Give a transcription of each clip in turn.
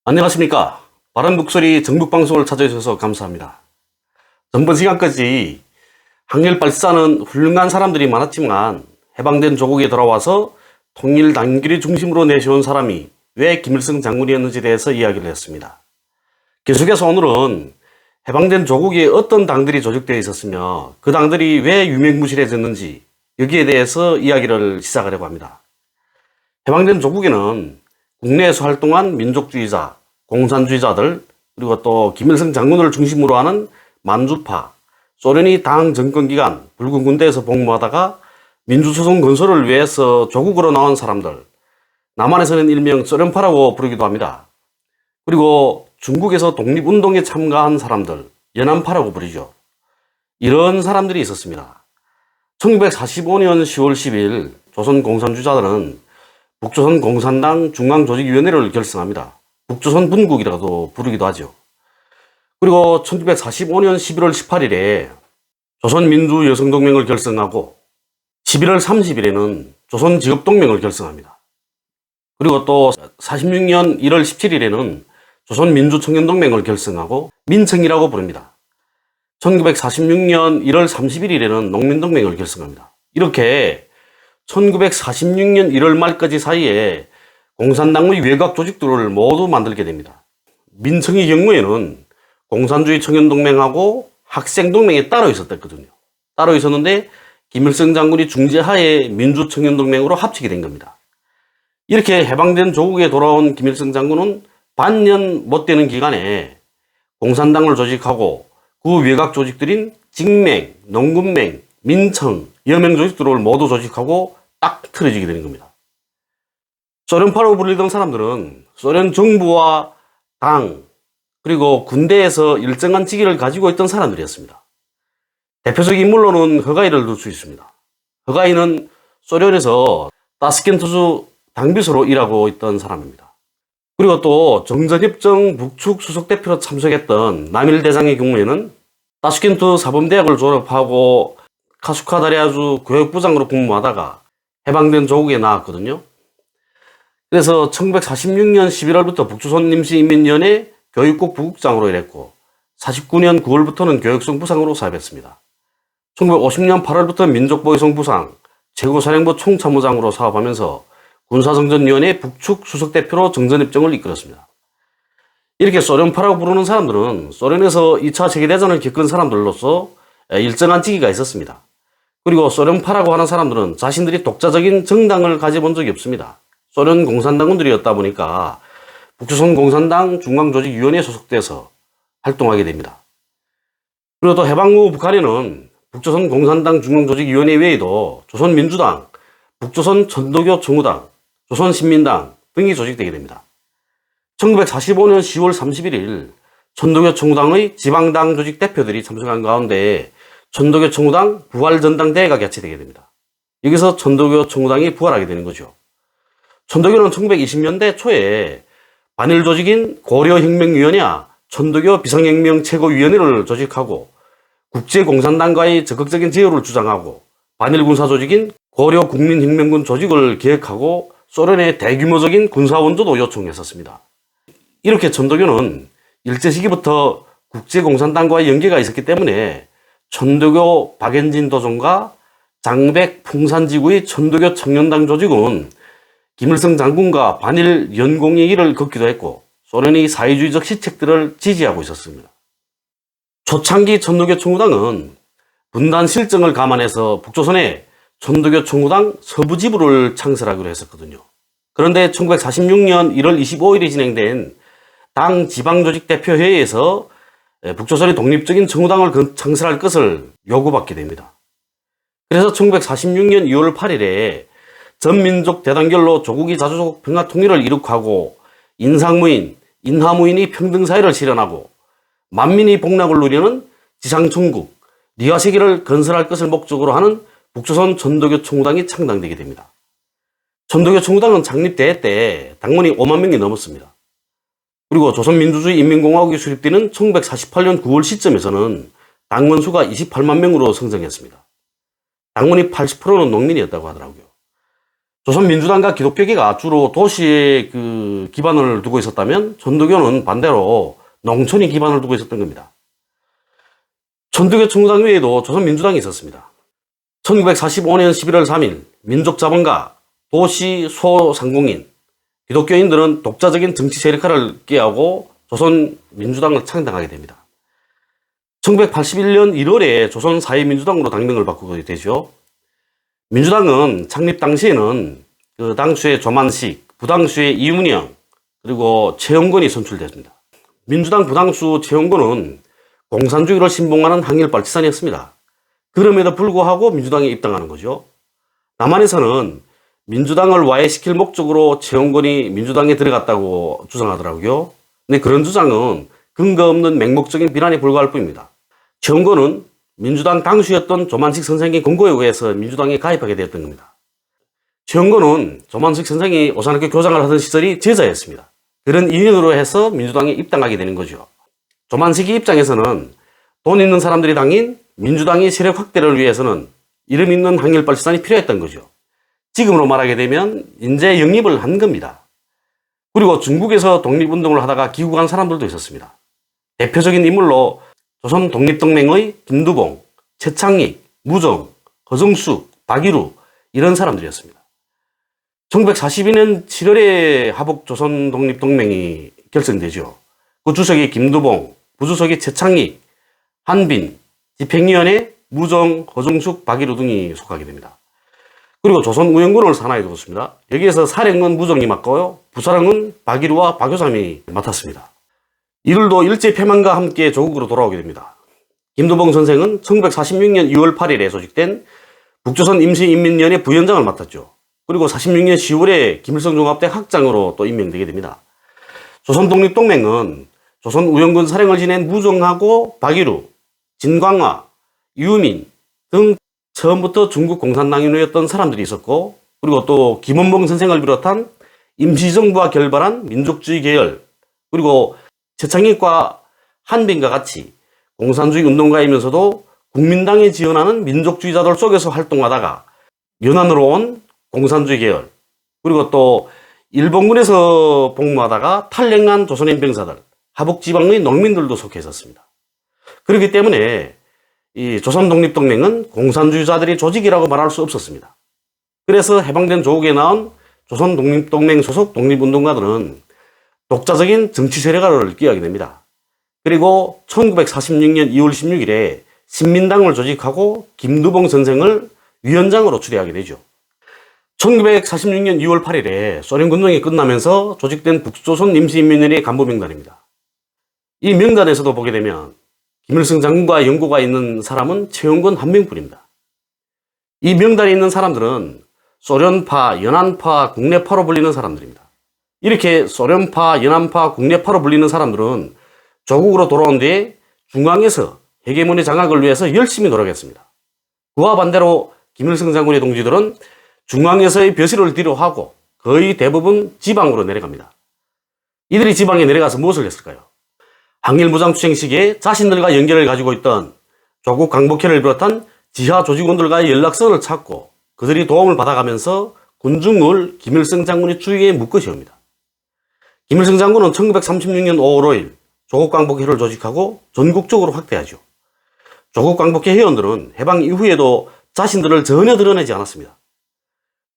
안녕하십니까. 바른 목소리 정북방송을 찾아주셔서 감사합니다. 전번 시간까지 항일발사는 훌륭한 사람들이 많았지만 해방된 조국에 돌아와서 통일 단결의 중심으로 내세운 사람이 왜 김일성 장군이었는지에 대해서 이야기를 했습니다. 계속해서 오늘은 해방된 조국에 어떤 당들이 조직되어 있었으며 그 당들이 왜 유명무실해졌는지 여기에 대해서 이야기를 시작하려고 합니다. 해방된 조국에는 국내에서 활동한 민족주의자, 공산주의자들, 그리고 또 김일성 장군을 중심으로 하는 만주파, 소련이 당 정권기간 붉은 군대에서 복무하다가 민주수송 건설을 위해서 조국으로 나온 사람들, 남한에서는 일명 소련파라고 부르기도 합니다. 그리고 중국에서 독립운동에 참가한 사람들, 연안파라고 부르죠. 이런 사람들이 있었습니다. 1945년 10월 10일 조선 공산주의자들은 북조선 공산당 중앙조직위원회를 결성합니다. 북조선 분국이라고도 부르기도 하죠. 그리고 1945년 11월 18일에 조선민주여성동맹을 결성하고 11월 30일에는 조선직업동맹을 결성합니다. 그리고 또 46년 1월 17일에는 조선민주청년동맹을 결성하고 민청이라고 부릅니다. 1946년 1월 31일에는 농민동맹을 결성합니다. 이렇게 1946년 1월 말까지 사이에 공산당의 외곽 조직들을 모두 만들게 됩니다. 민청의 경우에는 공산주의 청년동맹하고 학생동맹이 따로 있었거든요. 따로 있었는데 김일성 장군이 중재하에 민주청년동맹으로 합치게 된 겁니다. 이렇게 해방된 조국에 돌아온 김일성 장군은 반년 못 되는 기간에 공산당을 조직하고 그 외곽 조직들인 직맹, 농군맹, 민청, 여명 조직들을 모두 조직하고 딱 틀어지게 되는 겁니다. 소련파로 불리던 사람들은 소련 정부와 당, 그리고 군대에서 일정한 직위를 가지고 있던 사람들이었습니다. 대표적 인물로는 허가이를 둘 수 있습니다. 허가이는 소련에서 타스켄트주 당비서로 일하고 있던 사람입니다. 그리고 또 정전협정 북측 수석대표로 참석했던 남일 대장의 경우에는 타슈켄트 사범대학을 졸업하고 카수카다리아주 교육부장으로 근무하다가 해방된 조국에 나왔거든요. 그래서 1946년 11월부터 북조선 임시인민위원회 교육국 부국장으로 일했고 49년 9월부터는 교육성부상으로 사업했습니다. 1950년 8월부터 민족보위성부상, 최고사령부 총참모장으로 사업하면서 군사정전위원회 북측 수석대표로 정전협정을 이끌었습니다. 이렇게 소련파라고 부르는 사람들은 소련에서 2차 세계대전을 겪은 사람들로서 일정한 직위가 있었습니다. 그리고 소련파라고 하는 사람들은 자신들이 독자적인 정당을 가져본 적이 없습니다. 소련 공산당원들이었다 보니까 북조선 공산당 중앙조직위원회에 소속돼서 활동하게 됩니다. 그리고 또 해방 후 북한에는 북조선 공산당 중앙조직위원회 외에도 조선민주당, 북조선 천도교 정우당, 조선신민당 등이 조직되게 됩니다. 1945년 10월 31일 천도교 청우당의 지방당 조직 대표들이 참석한 가운데 천도교 청우당 부활전당대회가 개최되게 됩니다. 여기서 천도교 청우당이 부활하게 되는 거죠. 천도교는 1920년대 초에 반일 조직인 고려혁명위원회와 천도교 비상혁명 최고위원회를 조직하고 국제공산당과의 적극적인 제휴를 주장하고 반일 군사 조직인 고려국민혁명군 조직을 계획하고 소련의 대규모적인 군사원조도 요청했었습니다. 이렇게 천도교는 일제 시기부터 국제공산당과의 연계가 있었기 때문에 천도교 박연진 도종과 장백 풍산지구의 천도교 청년당 조직은 김일성 장군과 반일 연공의 일을 걷기도 했고 소련의 사회주의적 시책들을 지지하고 있었습니다. 초창기 천도교 청우당은 분단 실정을 감안해서 북조선에 천도교 청우당 서부지부를 창설하기로 했었거든요. 그런데 1946년 1월 25일에 진행된 당 지방조직대표회의에서 북조선이 독립적인 청우당을 창설할 것을 요구받게 됩니다. 그래서 1946년 2월 8일에 전민족 대단결로 조국이 자주적 평화 통일을 이룩하고 인상무인, 인하무인이 평등사회를 실현하고 만민이 복락을 누리는 지상천국, 리화세계를 건설할 것을 목적으로 하는 북조선 천도교 청우당이 창당되게 됩니다. 천도교 청우당은 창립대회 때 당원이 5만 명이 넘었습니다. 그리고 조선민주주의 인민공화국이 수립되는 1948년 9월 시점에서는 당원 수가 28만 명으로 성장했습니다. 당원이 80%는 농민이었다고 하더라고요. 조선민주당과 기독교계가 주로 도시에 그 기반을 두고 있었다면 천도교는 반대로 농촌이 기반을 두고 있었던 겁니다. 천도교 청구당 외에도 조선민주당이 있었습니다. 1945년 11월 3일 민족자본가, 도시 소상공인, 기독교인들은 독자적인 정치 세력화를 깨하고 조선민주당을 창당하게 됩니다. 1981년 1월에 조선사회민주당으로 당명을 바꾸게 되죠. 민주당은 창립 당시에는 그 당수의 조만식, 부당수의 이문영, 그리고 최영건이 선출됐습니다. 민주당 부당수 최영건은 공산주의를 신봉하는 항일발치산이었습니다. 그럼에도 불구하고 민주당에 입당하는 거죠. 남한에서는 민주당을 와해시킬 목적으로 최영건이 민주당에 들어갔다고 주장하더라고요. 근데 그런 주장은 근거 없는 맹목적인 비난에 불과할 뿐입니다. 최영건은 민주당 당수였던 조만식 선생의 권고에 의해서 민주당에 가입하게 되었던 겁니다. 최영건은 조만식 선생이 오산학교 교장을 하던 시절이 제자였습니다. 그런 인연으로 해서 민주당에 입당하게 되는 거죠. 조만식의 입장에서는 돈 있는 사람들이 당인 민주당의 세력 확대를 위해서는 이름 있는 항일발치산이 필요했던 거죠. 지금으로 말하게 되면 인재 영입을 한 겁니다. 그리고 중국에서 독립운동을 하다가 귀국한 사람들도 있었습니다. 대표적인 인물로 조선 독립동맹의 김두봉, 최창익, 무정, 허정숙, 박일우 이런 사람들이었습니다. 1942년 7월에 하복 조선 독립동맹이 결성되죠. 그 주석이 김두봉, 부주석이 최창익, 한빈, 집행위원회 무정, 허정숙, 박일우 등이 속하게 됩니다. 그리고 조선우영군을 산하에 두었습니다. 여기에서 사령은 무정이 맡고요. 부사령은 박일우와 박효삼이 맡았습니다. 이들도 일제폐만과 함께 조국으로 돌아오게 됩니다. 김두봉 선생은 1946년 2월 8일에 소집된 북조선 임시인민위원회 부위원장을 맡았죠. 그리고 46년 10월에 김일성 종합대 학장으로 또 임명되게 됩니다. 조선독립동맹은 조선우영군 사령을 지낸 무정하고 박일우, 진광화, 유민 등 처음부터 중국 공산당인이었던 사람들이 있었고, 그리고 또 김원봉 선생을 비롯한 임시정부가 결발한 민족주의 계열, 그리고 최창익과 한빈과 같이 공산주의 운동가이면서도 국민당에 지원하는 민족주의자들 속에서 활동하다가 연안으로 온 공산주의 계열, 그리고 또 일본군에서 복무하다가 탈영한 조선인 병사들, 하북지방의 농민들도 속해 있었습니다. 그렇기 때문에 이 조선독립동맹은 공산주의자들의 조직이라고 말할 수 없었습니다. 그래서 해방된 조국에 나온 조선독립동맹 소속 독립운동가들은 독자적인 정치 세력화를 끼하게 됩니다. 그리고 1946년 2월 16일에 신민당을 조직하고 김두봉 선생을 위원장으로 추대하게 되죠. 1946년 2월 8일에 소련 군정이 끝나면서 조직된 북조선 임시인민회의 간부 명단입니다. 이 명단에서도 보게 되면 김일성 장군과 연고가 있는 사람은 최영건 한 명뿐입니다. 이 명단에 있는 사람들은 소련파, 연안파, 국내파로 불리는 사람들입니다. 이렇게 소련파, 연안파, 국내파로 불리는 사람들은 조국으로 돌아온 뒤에 중앙에서 헤게모니 장악을 위해서 열심히 노력했습니다. 그와 반대로 김일성 장군의 동지들은 중앙에서의 벼슬을 뒤로하고 거의 대부분 지방으로 내려갑니다. 이들이 지방에 내려가서 무엇을 했을까요? 항일무장투쟁 시기에 자신들과 연결을 가지고 있던 조국 강복회를 비롯한 지하 조직원들과의 연락선을 찾고 그들이 도움을 받아가면서 군중을 김일성 장군의 주위에 묶으시옵니다. 김일성 장군은 1936년 5월 5일 조국광복회를 조직하고 전국적으로 확대하죠. 조국광복회 회원들은 해방 이후에도 자신들을 전혀 드러내지 않았습니다.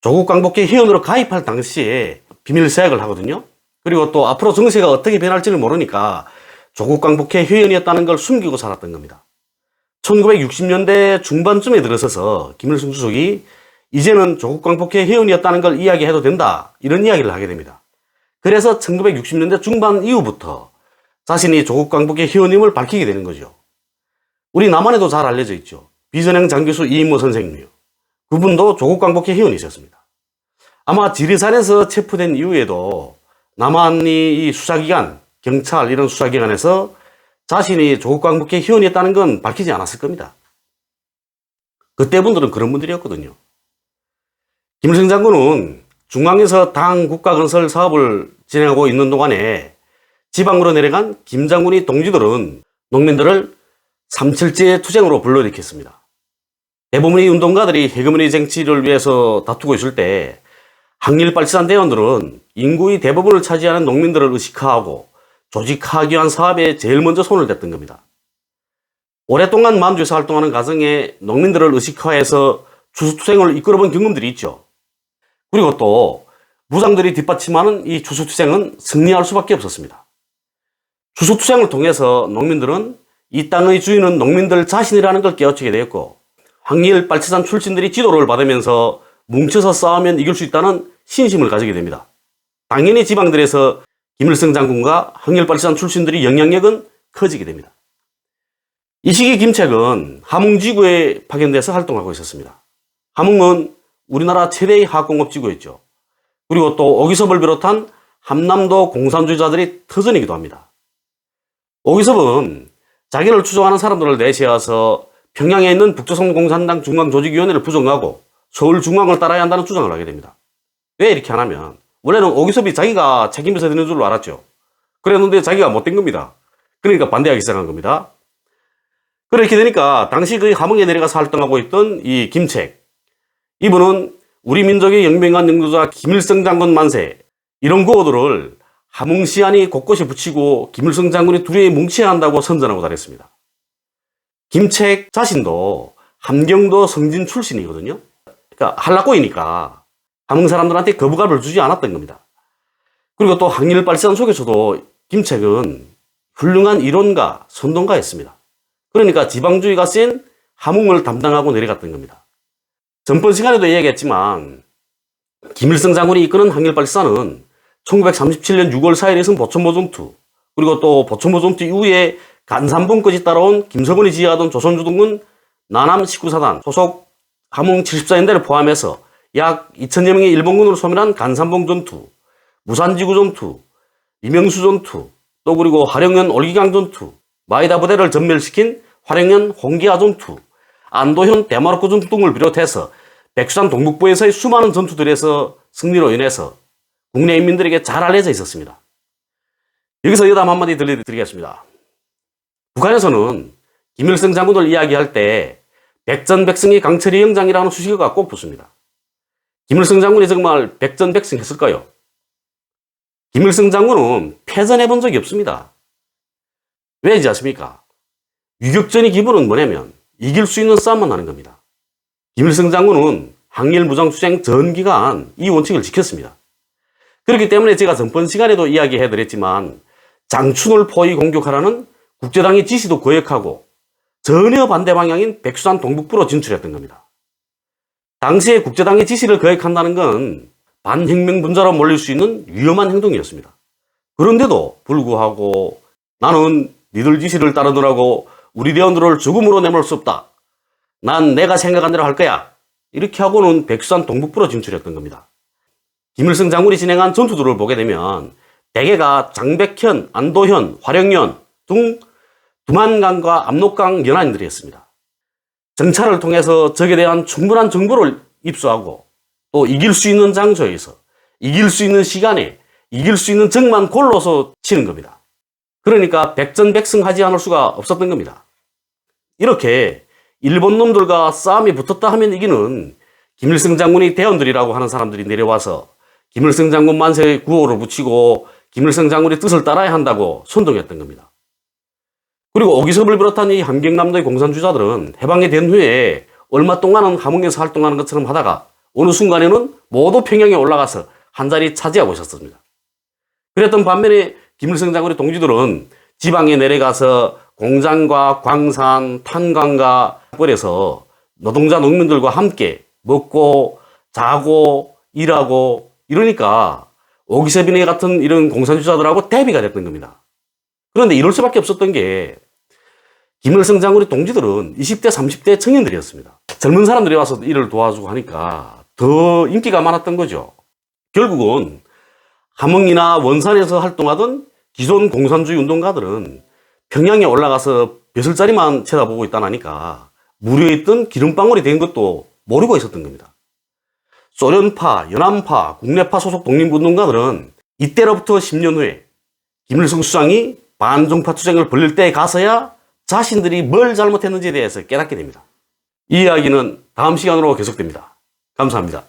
조국광복회 회원으로 가입할 당시에 비밀 서약을 하거든요. 그리고 또 앞으로 정세가 어떻게 변할지를 모르니까 조국광복회 회원이었다는 걸 숨기고 살았던 겁니다. 1960년대 중반쯤에 들어서서 김일성 주석이 이제는 조국광복회 회원이었다는 걸 이야기해도 된다, 이런 이야기를 하게 됩니다. 그래서 1960년대 중반 이후부터 자신이 조국광복회 회원임을 밝히게 되는 거죠. 우리 남한에도 잘 알려져 있죠. 비선행 장교수 이인모 선생님이요. 그분도 조국광복회 회원이셨습니다. 아마 지리산에서 체포된 이후에도 남한이 이 수사기관, 경찰 이런 수사기관에서 자신이 조국광복회 회원이었다는 건 밝히지 않았을 겁니다. 그때 분들은 그런 분들이었거든요. 김일성 장군은 중앙에서 당 국가건설 사업을 진행하고 있는 동안에 지방으로 내려간 김 장군의 동지들은 농민들을 3.7제 투쟁으로 불러일으켰습니다. 대부분의 운동가들이 헤게모니 정치를 위해서 다투고 있을 때 항일발치단 대원들은 인구의 대부분을 차지하는 농민들을 의식화하고 조직화하기 위한 사업에 제일 먼저 손을 댔던 겁니다. 오랫동안 만주에서 활동하는 과정에 농민들을 의식화해서 추수투생을 이끌어본 경험들이 있죠. 그리고 또 무장들이 뒷받침하는 이 추수투생은 승리할 수밖에 없었습니다. 추수투생을 통해서 농민들은 이 땅의 주인은 농민들 자신이라는 걸 깨우치게 되었고, 항일발치단 출신들이 지도를 받으면서 뭉쳐서 싸우면 이길 수 있다는 신심을 가지게 됩니다. 당연히 지방들에서 김일성 장군과 항일발치단 출신들이 영향력은 커지게 됩니다. 이 시기 김책은 함흥지구에 파견돼서 활동하고 있었습니다. 함흥은 우리나라 최대의 하공업지구였죠. 그리고 또 오기섭을 비롯한 함남도 공산주의자들이 터전이기도 합니다. 오기섭은 자기를 추종하는 사람들을 내세워서 평양에 있는 북조선 공산당 중앙조직위원회를 부정하고 서울 중앙을 따라야 한다는 주장을 하게 됩니다. 왜 이렇게 하냐면 원래는 오기섭이 자기가 책임져서 되는 줄로 알았죠. 그랬는데 자기가 못된 겁니다. 그러니까 반대하기 시작한 겁니다. 그렇게 되니까 당시 그 함흥에 내려가서 활동하고 있던 이 김책, 이분은 우리 민족의 영병한 영도자 김일성 장군 만세, 이런 구호들을 함흥시안이 곳곳에 붙이고 김일성 장군이 두려에 뭉쳐야 한다고 선전하고 다녔습니다. 김책 자신도 함경도 성진 출신이거든요. 그러니까 한라꼬이니까 함흥 사람들한테 거부감을 주지 않았던 겁니다. 그리고 또 항일발치단 속에서도 김책은 훌륭한 이론가, 선동가였습니다. 그러니까 지방주의가 센 함흥을 담당하고 내려갔던 겁니다. 전번 시간에도 이야기했지만 김일성 장군이 이끄는 항일발치단은 1937년 6월 4일에 있은 보천모 전투, 그리고 또 보천모 전투 이후에 간산봉까지 따라온 김석원이 지휘하던 조선주둔군 나남 19사단 소속 함흥 74연대를 포함해서 약 2000여 명의 일본군으로 소멸한 간산봉 전투, 무산지구 전투, 이명수 전투, 또 그리고 화령연 올기강 전투, 마이다 부대를 전멸시킨 화령연 홍기아 전투, 안도현 대마로크 전투 등을 비롯해서 백두산 동북부에서의 수많은 전투들에서 승리로 인해서 국내 인민들에게 잘 알려져 있었습니다. 여기서 여담 한마디 들려드리겠습니다. 북한에서는 김일성 장군을 이야기할 때 백전백승이 강철의 영장이라는 수식어가 꼭 붙습니다. 김일성 장군이 정말 백전백승했을까요? 김일성 장군은 패전해본 적이 없습니다. 왜인지 아십니까? 유격전의 기본은 뭐냐면 이길 수 있는 싸움만 하는 겁니다. 김일성 장군은 항일무장투쟁 전 기간 이 원칙을 지켰습니다. 그렇기 때문에 제가 전번 시간에도 이야기해드렸지만 장춘을 포위 공격하라는 국제당의 지시도 거역하고 전혀 반대 방향인 백두산 동북부로 진출했던 겁니다. 당시에 국제당의 지시를 거역한다는 건 반혁명 분자로 몰릴 수 있는 위험한 행동이었습니다. 그런데도 불구하고 나는 니들 지시를 따르느라고 우리 대원들을 죽음으로 내몰 수 없다. 난 내가 생각한 대로 할 거야. 이렇게 하고는 백두산 동북부로 진출했던 겁니다. 김일성 장군이 진행한 전투들을 보게 되면 대개가 장백현, 안도현, 화령연 등 두만강과 압록강 연안들이었습니다. 정찰을 통해서 적에 대한 충분한 정보를 입수하고 또 이길 수 있는 장소에서 이길 수 있는 시간에 이길 수 있는 적만 골라서 치는 겁니다. 그러니까 백전백승하지 않을 수가 없었던 겁니다. 이렇게 일본 놈들과 싸움이 붙었다 하면 이기는 김일성 장군이 대원들이라고 하는 사람들이 내려와서 김일성 장군 만세의 구호를 붙이고 김일성 장군의 뜻을 따라야 한다고 선동했던 겁니다. 그리고 오기섭을 비롯한 이 함경남도의 공산주의자들은 해방이 된 후에 얼마 동안은 함흥에서 활동하는 것처럼 하다가 어느 순간에는 모두 평양에 올라가서 한자리 차지하고 있었습니다. 그랬던 반면에 김일성 장군의 동지들은 지방에 내려가서 공장과 광산, 탄광과 뻘에서 노동자 농민들과 함께 먹고 자고 일하고 이러니까 오기섭이네 같은 이런 공산주의자들하고 대비가 됐던 겁니다. 그런데 이럴 수밖에 없었던 게 김일성 장군의 동지들은 20대, 30대 청년들이었습니다. 젊은 사람들이 와서 일을 도와주고 하니까 더 인기가 많았던 거죠. 결국은 함흥이나 원산에서 활동하던 기존 공산주의 운동가들은 평양에 올라가서 벼슬자리만 쳐다보고 있다나니까 무료에 있던 기름방울이 된 것도 모르고 있었던 겁니다. 소련파, 연안파, 국내파 소속 독립운동가들은 이때로부터 10년 후에 김일성 수장이 반종파 투쟁을 벌릴 때에 가서야 자신들이 뭘 잘못했는지에 대해서 깨닫게 됩니다. 이 이야기는 다음 시간으로 계속됩니다. 감사합니다.